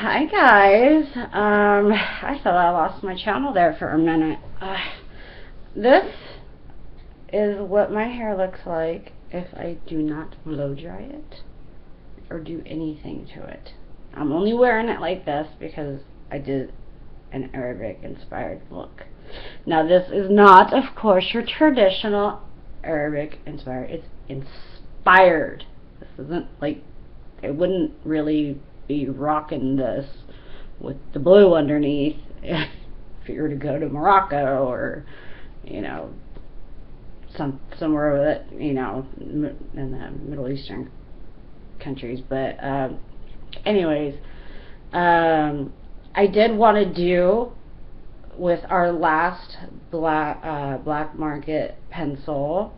Hi guys. I thought I lost my channel there for a minute. This is what my hair looks like if I do not blow dry it or do anything to it. I'm only wearing it like this because I did an Arabic inspired look. Now this is not, of course, your traditional Arabic inspired. It's inspired. This isn't like, I wouldn't really be rocking this with the blue underneath if you were to go to Morocco or, you know, somewhere that, you know, in the Middle Eastern countries. But anyways, I did want to do with our last black market pencil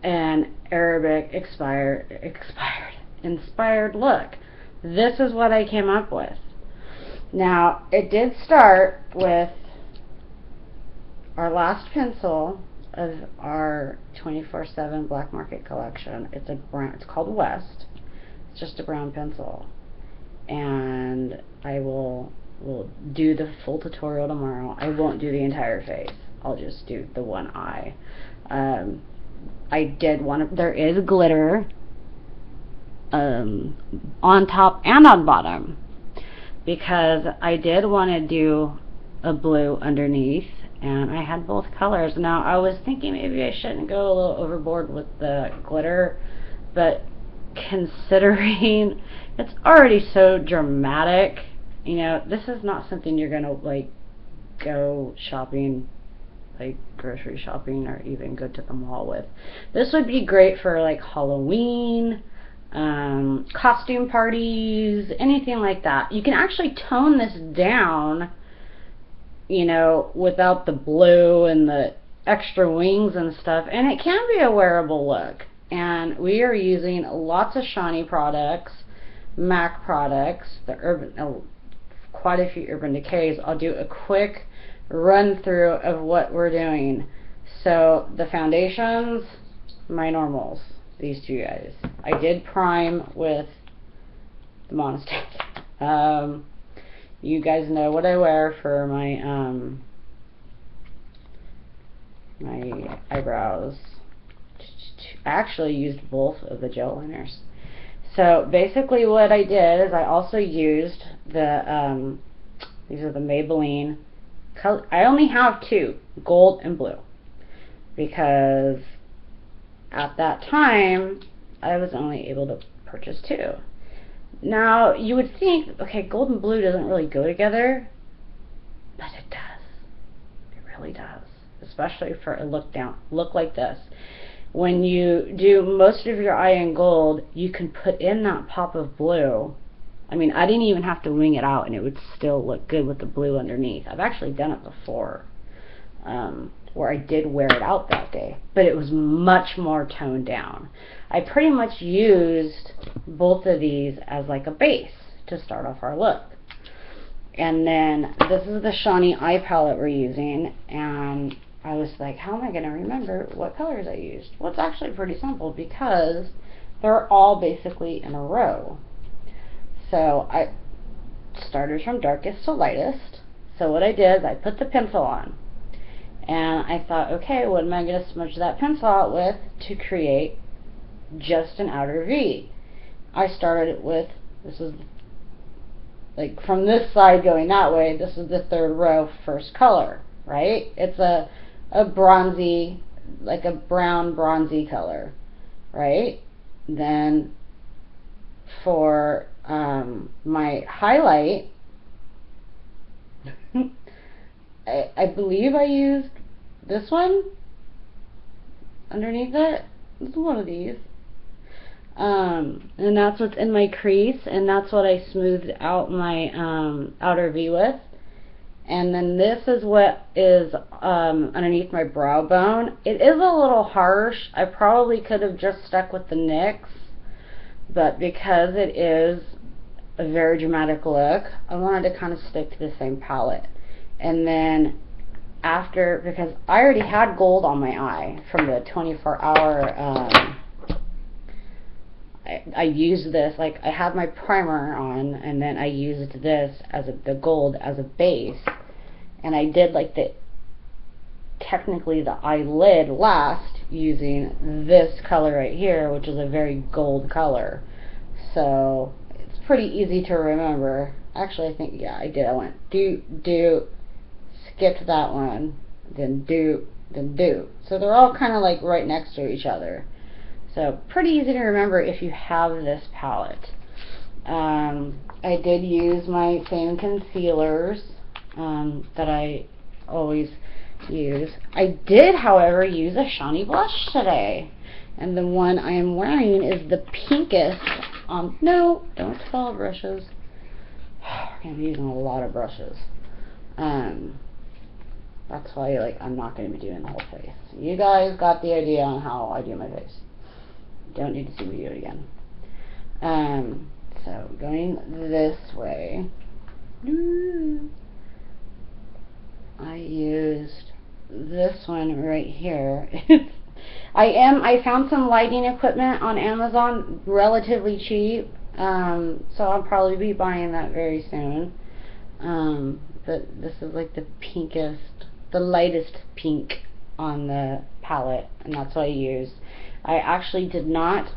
an Arabic inspired look. This is what I came up with. Now, it did start with our last pencil of our 24/7 black market collection. It's a brown. It's called West. It's just a brown pencil, and I will do the full tutorial tomorrow. I won't do the entire face. I'll just do the one eye. I did want to. There is glitter on top and on bottom because I did want to do a blue underneath, and I had both colors. Now I was thinking maybe I shouldn't go a little overboard with the glitter, but considering it's already so dramatic, you know, this is not something you're gonna like go shopping, like grocery shopping, or even go to the mall with. This would be great for like Halloween, costume parties, anything like that. You can actually tone this down, you know, without the blue and the extra wings and stuff, and it can be a wearable look. And we are using lots of Shawnee products, MAC products, quite a few Urban Decays. I'll do a quick run through of what we're doing. So the foundations, my normals, these two guys. I did prime with the Monastery. You guys know what I wear for my my eyebrows. I actually used both of the gel liners. So basically what I did is I also used the these are the Maybelline color. I only have two, gold and blue, because at that time I was only able to purchase two. Now you would think, okay, gold and blue doesn't really go together, but it does. It really does, especially for a look like this. When you do most of your eye in gold, you can put in that pop of blue. I mean, I didn't even have to wing it out and it would still look good with the blue underneath. I've actually done it before, where I did wear it out that day, but it was much more toned down. I pretty much used both of these as like a base to start off our look. And then this is the Shawnee eye palette we're using, and I was like, how am I going to remember what colors I used? Well, it's actually pretty simple because they're all basically in a row. So I started from darkest to lightest. So what I did is I put the pencil on, and I thought, okay, what am I going to smudge that pencil out with to create just an outer V? I started with, this is like from this side going that way, this is the third row, first color, right? It's a bronzy, like a brown bronzy color, right? Then for my highlight, I believe I used this one underneath it. It's one of these. And that's what's in my crease, and that's what I smoothed out my outer V with. And then this is what is underneath my brow bone. It is a little harsh. I probably could have just stuck with the NYX, but because it is a very dramatic look, I wanted to kind of stick to the same palette. And then after, because I already had gold on my eye from the 24-hour I used this, like I had my primer on, and then I used this as the gold as a base, and I did like technically the eyelid last using this color right here, which is a very gold color. So it's pretty easy to remember. Actually, I think, yeah, I did. I went do, skipped that one, then do, then do. So they're all kind of like right next to each other. So pretty easy to remember if you have this palette. I did use my same concealers that I always use. I did, however, use a shiny blush today. And the one I am wearing is the pinkest. No, don't fall brushes. We're going to be using a lot of brushes. That's why, like, I'm not going to be doing the whole face. You guys got the idea on how I do my face. Don't need to see me do it again. So going this way, I used this one right here. I found some lighting equipment on Amazon relatively cheap, so I'll probably be buying that very soon. But this is like the pinkest, the lightest pink on the palette, and that's what I used. I actually did not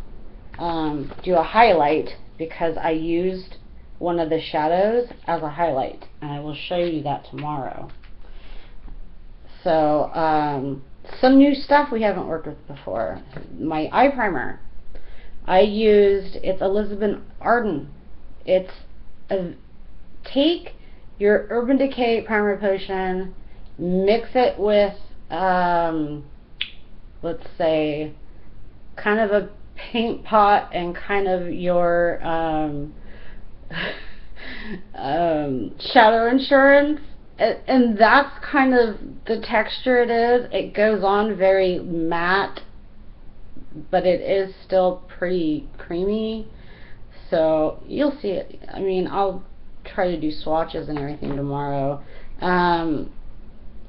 do a highlight because I used one of the shadows as a highlight, and I will show you that tomorrow. So some new stuff we haven't worked with before. My eye primer, I used, it's Elizabeth Arden. It's take your Urban Decay primer potion, mix it with let's say kind of a paint pot and kind of your shadow insurance, and that's kind of the texture it is. It goes on very matte, but it is still pretty creamy, so you'll see it. I mean, I'll try to do swatches and everything tomorrow.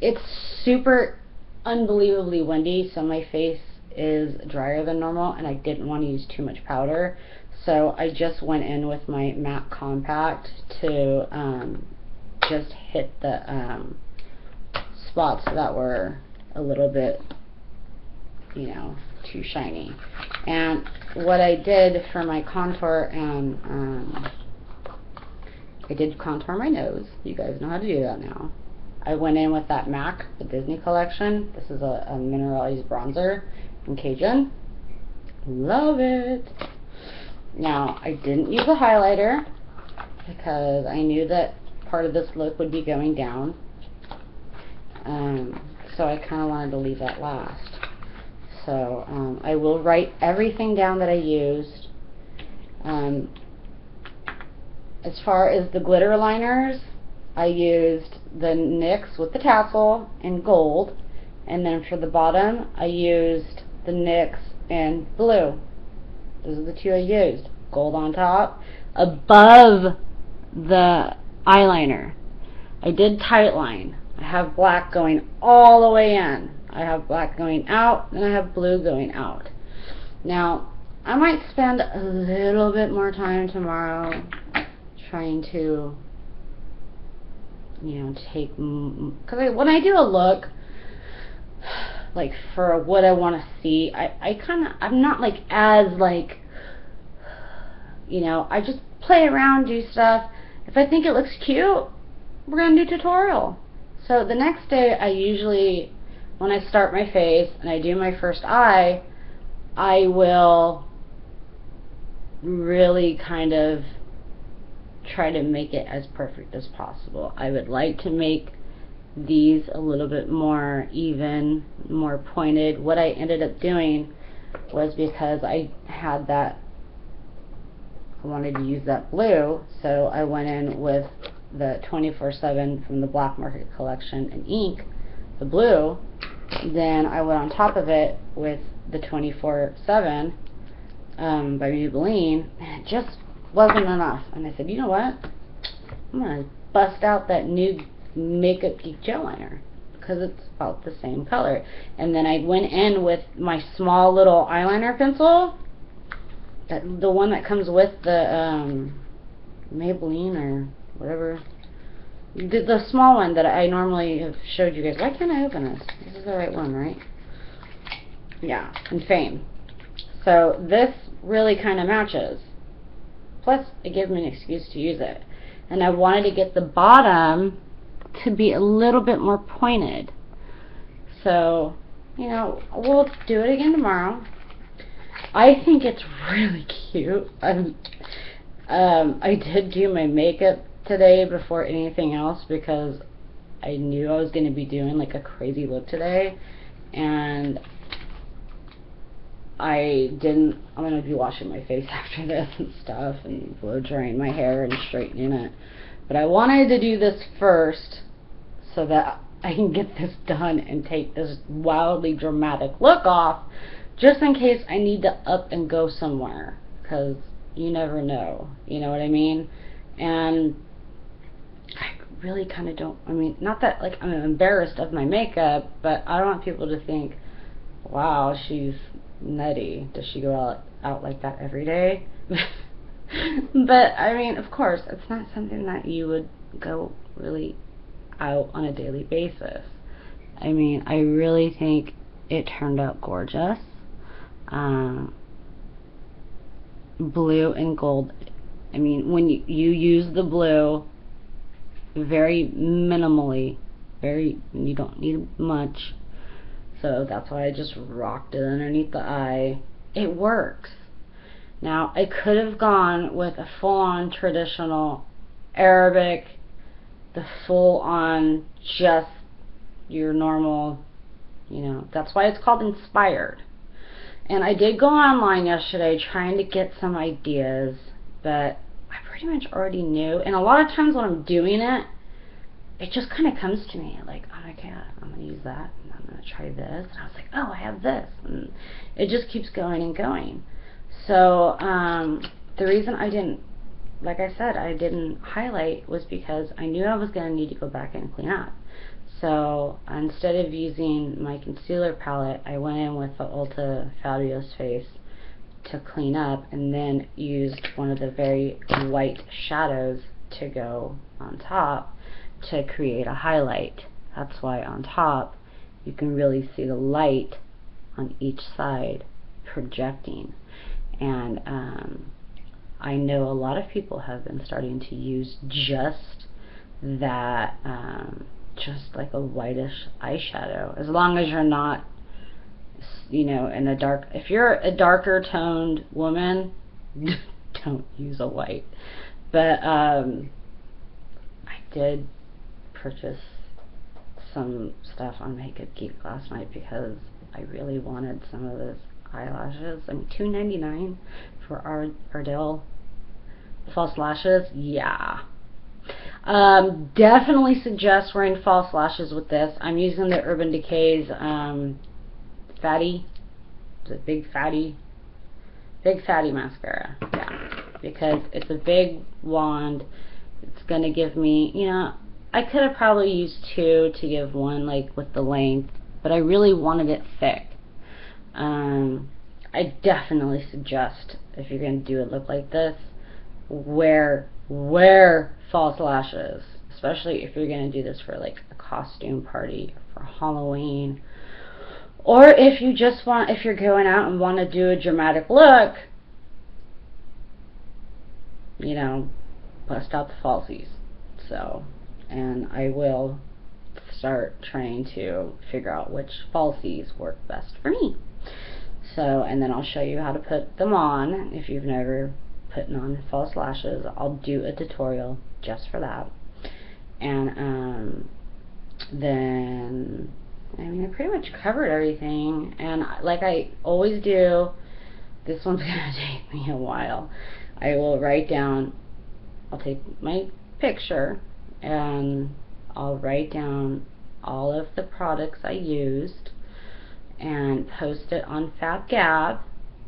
It's super unbelievably windy, so my face is drier than normal, and I didn't want to use too much powder, so I just went in with my matte compact to just hit the spots that were a little bit, you know, too shiny. And what I did for my contour, and I did contour my nose. You guys know how to do that now. I went in with that MAC, the Disney collection. This is a Mineralize bronzer in Cajun. Love it. Now, I didn't use a highlighter because I knew that part of this look would be going down. So I kind of wanted to leave that last. So I will write everything down that I used. As far as the glitter liners, I used the NYX with the tassel in gold, and then for the bottom I used the NYX in blue. Those are the two I used. Gold on top, above the eyeliner. I did tight line. I have black going all the way in. I have black going out, and I have blue going out. Now, I might spend a little bit more time tomorrow trying to, you know, take, because when I do a look, like for what I want to see, I'm not like as like, you know, I just play around, do stuff. If I think it looks cute, we're going to do tutorial. So the next day, I usually, when I start my face and I do my first eye, I will really kind of try to make it as perfect as possible. I would like to make these a little bit more even, more pointed. What I ended up doing was, because I had that, I wanted to use that blue, so I went in with the 24/7 from the Black Market collection in ink, the blue. Then I went on top of it with the 24/7 by Maybelline, and it just wasn't enough. And I said, you know what? I'm going to bust out that new Makeup Geek gel liner, because it's about the same color. And then I went in with my small little eyeliner pencil, the one that comes with the Maybelline or whatever. The small one that I normally have showed you guys. Why can't I open this? This is the right one, right? Yeah, and Fame. So this really kind of matches. Plus, it gives me an excuse to use it. And I wanted to get the bottom to be a little bit more pointed. So, you know, we'll do it again tomorrow. I think it's really cute. I did do my makeup today before anything else because I knew I was going to be doing like a crazy look today, and I'm going to be washing my face after this and stuff and blow drying my hair and straightening it, but I wanted to do this first so that I can get this done and take this wildly dramatic look off, just in case I need to up and go somewhere, because you never know, you know what I mean? And I really kind of don't, I mean, not that like I'm embarrassed of my makeup, but I don't want people to think, wow, she's nutty. Does she go out like that every day? But I mean, of course, it's not something that you would go really out on a daily basis. I mean, I really think it turned out gorgeous. Blue and gold. I mean, when you use the blue very minimally, you don't need much, so that's why I just rocked it underneath the eye. It works. Now, I could have gone with a full-on traditional Arabic, the full-on just your normal, you know, that's why it's called inspired. And I did go online yesterday trying to get some ideas, but I pretty much already knew. And a lot of times when I'm doing it, it just kind of comes to me like, oh, okay, I'm going to use that, and I'm going to try this. And I was like, oh, I have this. And it just keeps going and going. So the reason I didn't, like I said, I didn't highlight was because I knew I was going to need to go back and clean up. So instead of using my concealer palette, I went in with the Ulta Fabulous Face to clean up, and then used one of the very white shadows to go on top to create a highlight. That's why on top you can really see the light on each side projecting. And I know a lot of people have been starting to use just that, just like a whitish eyeshadow, as long as you're not, you know, in a dark, if you're a darker toned woman, don't use a white. But I did purchase some stuff on Makeup Geek last night because I really wanted some of those eyelashes. I mean, $2.99 for Ardell false lashes. Yeah. Definitely suggest wearing false lashes with this. I'm using the Urban Decay's Fatty, the Big Fatty mascara. Yeah, because it's a big wand. It's gonna give me, you know, I could have probably used two to give one like with the length, but I really wanted it thick. I definitely suggest, if you're gonna do a look like this, wear false lashes, especially if you're going to do this for like a costume party for Halloween, or if you just want, if you're going out and want to do a dramatic look, you know, bust out the falsies. So, and I will start trying to figure out which falsies work best for me. So, and then I'll show you how to put them on if you've never putting on false lashes. I'll do a tutorial just for that. And then, I mean, I pretty much covered everything, and like I always do, this one's gonna take me a while. I will write down, I'll take my picture and I'll write down all of the products I used and post it on FabGab.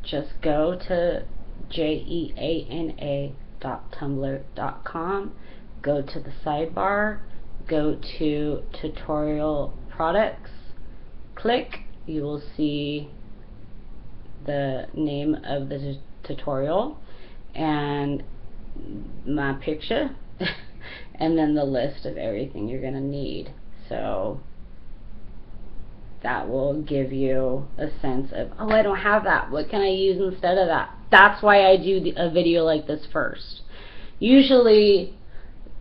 Just go to jeana.tumblr.com, go to the sidebar, go to tutorial products, click, you will see the name of the tutorial and my picture and then the list of everything you're going to need. So that will give you a sense of, oh, I don't have that, what can I use instead of that? That's why I do a video like this first. Usually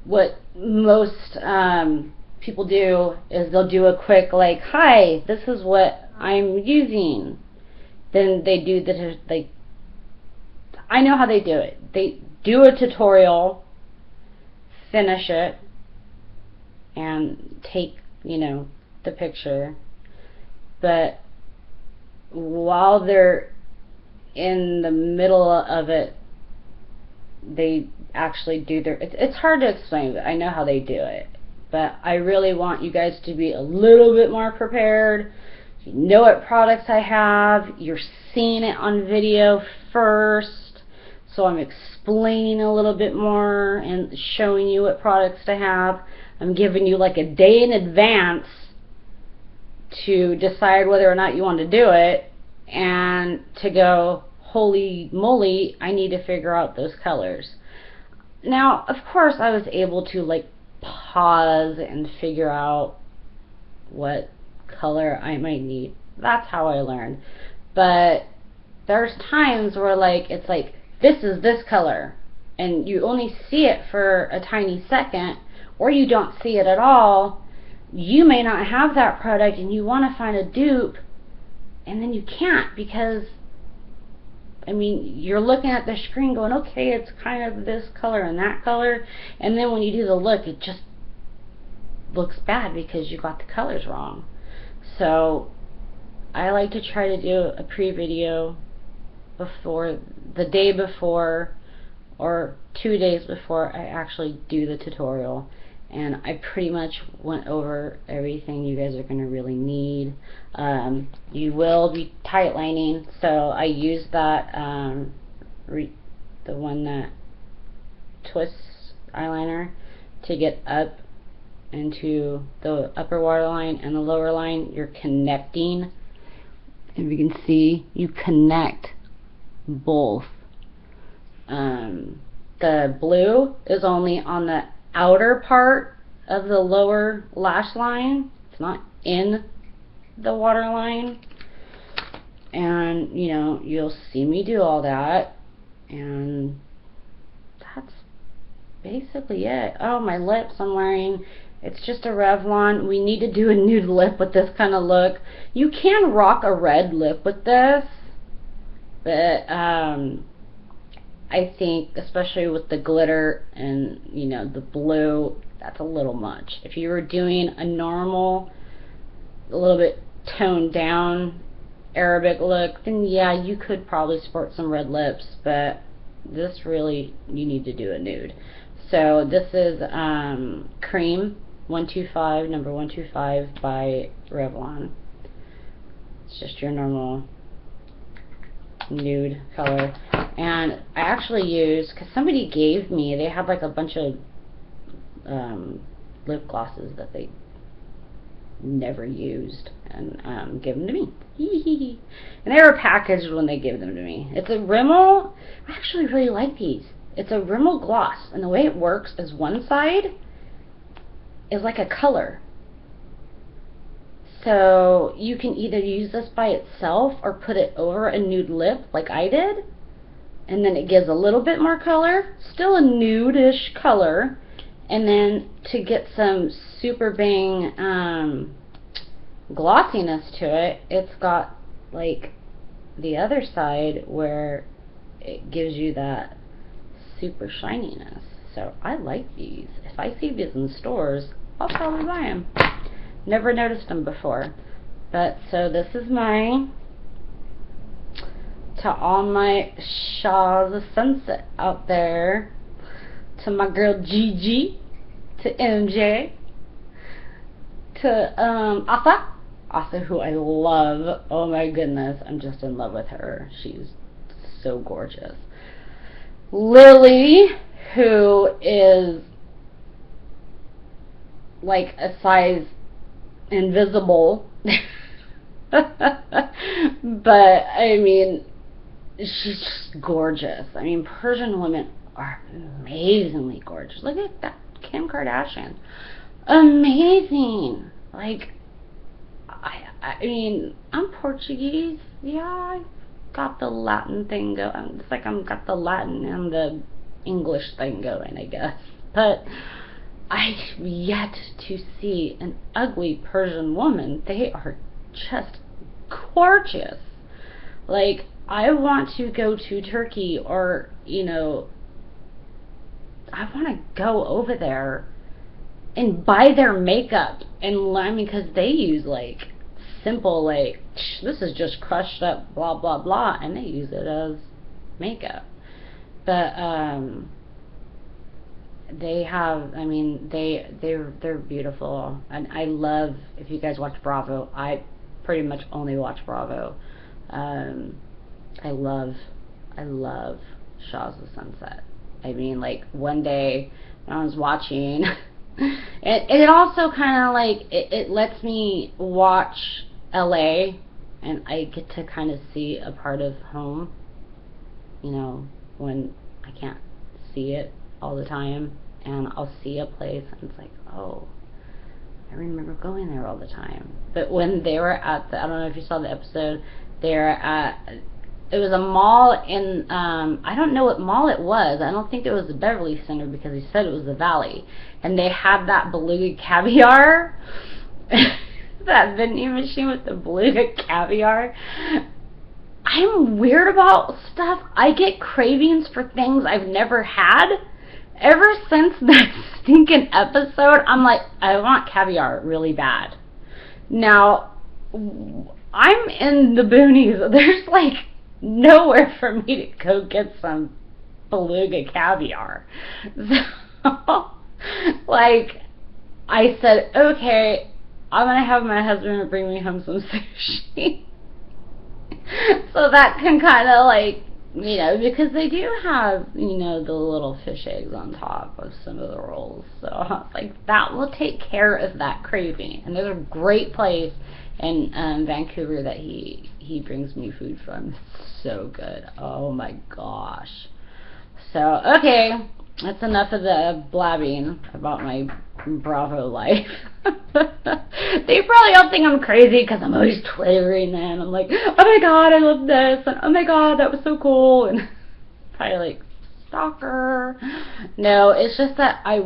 what most people do is they'll do a quick like, hi, this is what I'm using. Then they do I know how they do it. They do a tutorial, finish it, and take, the picture. But while they're in the middle of it, they actually do it's hard to explain, but I know how they do it. But I really want you guys to be a little bit more prepared. You know what products I have. You're seeing it on video first. So I'm explaining a little bit more and showing you what products to have. I'm giving you like a day in advance to decide whether or not you want to do it, and to go, holy moly, I need to figure out those colors. Now, of course, I was able to like pause and figure out what color I might need. That's how I learned. But there's times where it's like, this is this color, and you only see it for a tiny second, or you don't see it at all. You may not have that product and you want to find a dupe, and then you can't, because you're looking at the screen going, okay, it's kind of this color and that color, and then when you do the look, it just looks bad because you got the colors wrong. So I like to try to do a pre-video before, the day before or 2 days before I actually do the tutorial, and I pretty much went over everything you guys are going to really need. You will be tight lining, so I use that the one that twists eyeliner to get up into the upper waterline and the lower line. You're connecting. If you can see, you connect both. The blue is only on the outer part of the lower lash line. It's not in the waterline. And you'll see me do all that, and that's basically it. Oh, my lips, I'm wearing, it's just a Revlon. We need to do a nude lip with this kind of look. You can rock a red lip with this, but I think especially with the glitter and the blue, that's a little much. If you were doing a normal, a little bit toned down Arabic look, then yeah, you could probably sport some red lips, but this really, you need to do a nude. So this is Cream 125, number 125 by Revlon. It's just your normal nude color. And I actually used, because somebody gave me, they had like a bunch of lip glosses that they never used, and gave them to me. And they were packaged when they gave them to me. It's a Rimmel. I actually really like these. It's a Rimmel gloss, and the way it works is one side is like a color. So you can either use this by itself or put it over a nude lip like I did, and then it gives a little bit more color, still a nude-ish color, and then to get some super bang glossiness to it, it's got like the other side where it gives you that super shininess. So I like these. If I see these in stores, I'll probably buy them. Never noticed them before. But so this is mine. To all my Shahs of Sunset out there, to my girl Gigi, to MJ, to Asa, who I love. Oh my goodness, I'm just in love with her. She's so gorgeous. Lily, who is like a size invisible, but I mean, she's just gorgeous. I mean, Persian women are amazingly gorgeous. Look at that, Kim Kardashian. Amazing. Like, I mean, I'm Portuguese. Yeah, I got the Latin thing going. It's like I've got the Latin and the English thing going, I guess. But I've yet to see an ugly Persian woman. They are just gorgeous. Like, I want to go to Turkey, or, you know, I want to go over there and buy their makeup and learn, because they use, like, simple, like, this is just crushed up blah blah blah, and they use it as makeup. But they have, I mean, they're beautiful. And I love, if you guys watch Bravo, I pretty much only watch Bravo. I love Shaw's of Sunset. I mean, like, one day when I was watching, it also kind of like, it lets me watch LA, and I get to kind of see a part of home, you know, when I can't see it all the time, and I'll see a place and it's like, oh, I remember going there all the time. But when they were at the, I don't know if you saw the episode, they're at, it was a mall in, I don't know what mall it was. I don't think it was the Beverly Center, because he said it was the Valley. And they had that beluga caviar, that vending machine with the beluga caviar. I'm weird about stuff. I get cravings for things I've never had. Ever since that stinking episode, I'm like, I want caviar really bad. Now, I'm in the boonies. There's like nowhere for me to go get some beluga caviar. So, like, I said, okay, I'm going to have my husband bring me home some sushi. So that can kind of, like, you know, because they do have, you know, the little fish eggs on top of some of the rolls. So I was like, that will take care of that craving. And there's a great place in Vancouver that he brings me food from. It's so good. Oh my gosh. So, okay, that's enough of the blabbing about my Bravo life. They probably all think I'm crazy because I'm always twittering, and I'm like, oh my god, I love this, and oh my god, that was so cool, and probably like, stalker. No, it's just that I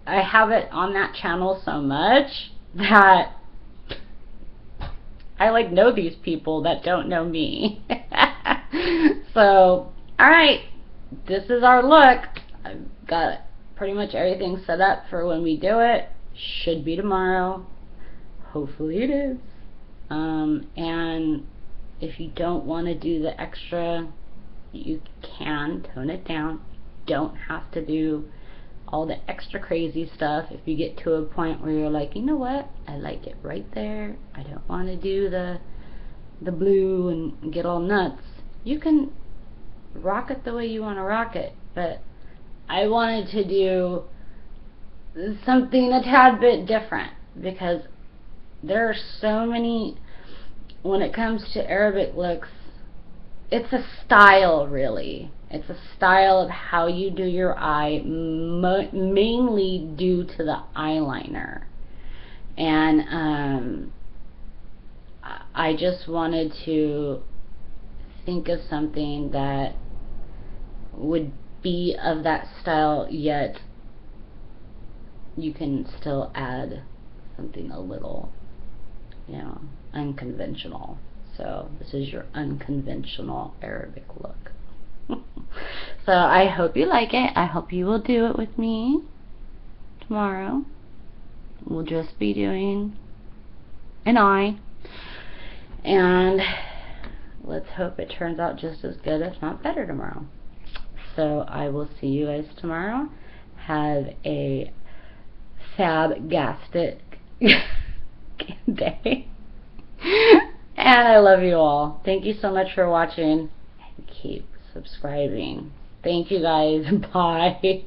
have it on that channel so much that I like know these people that don't know me. So, alright, this is our look. I've got pretty much everything set up for when we do it. Should be tomorrow. Hopefully it is. And if you don't want to do the extra, you can tone it down. Don't have to do all the extra crazy stuff. If you get to a point where you're like, you know what, I like it right there, I don't want to do the blue and get all nuts, you can rock it the way you want to rock it. But I wanted to do something a tad bit different, because there are so many, when it comes to Arabic looks, it's a style, really. It's a style of how you do your eye, mainly due to the eyeliner. And I just wanted to think of something that would be of that style, yet you can still add something a little, you know, unconventional. So this is your unconventional Arabic look. So I hope you like it. I hope you will do it with me tomorrow. We'll just be doing an eye, and let's hope it turns out just as good, if not better, tomorrow. So I will see you guys tomorrow. Have a fabgastic day. And I love you all. Thank you so much for watching, and keep subscribing. Thank you guys. Bye.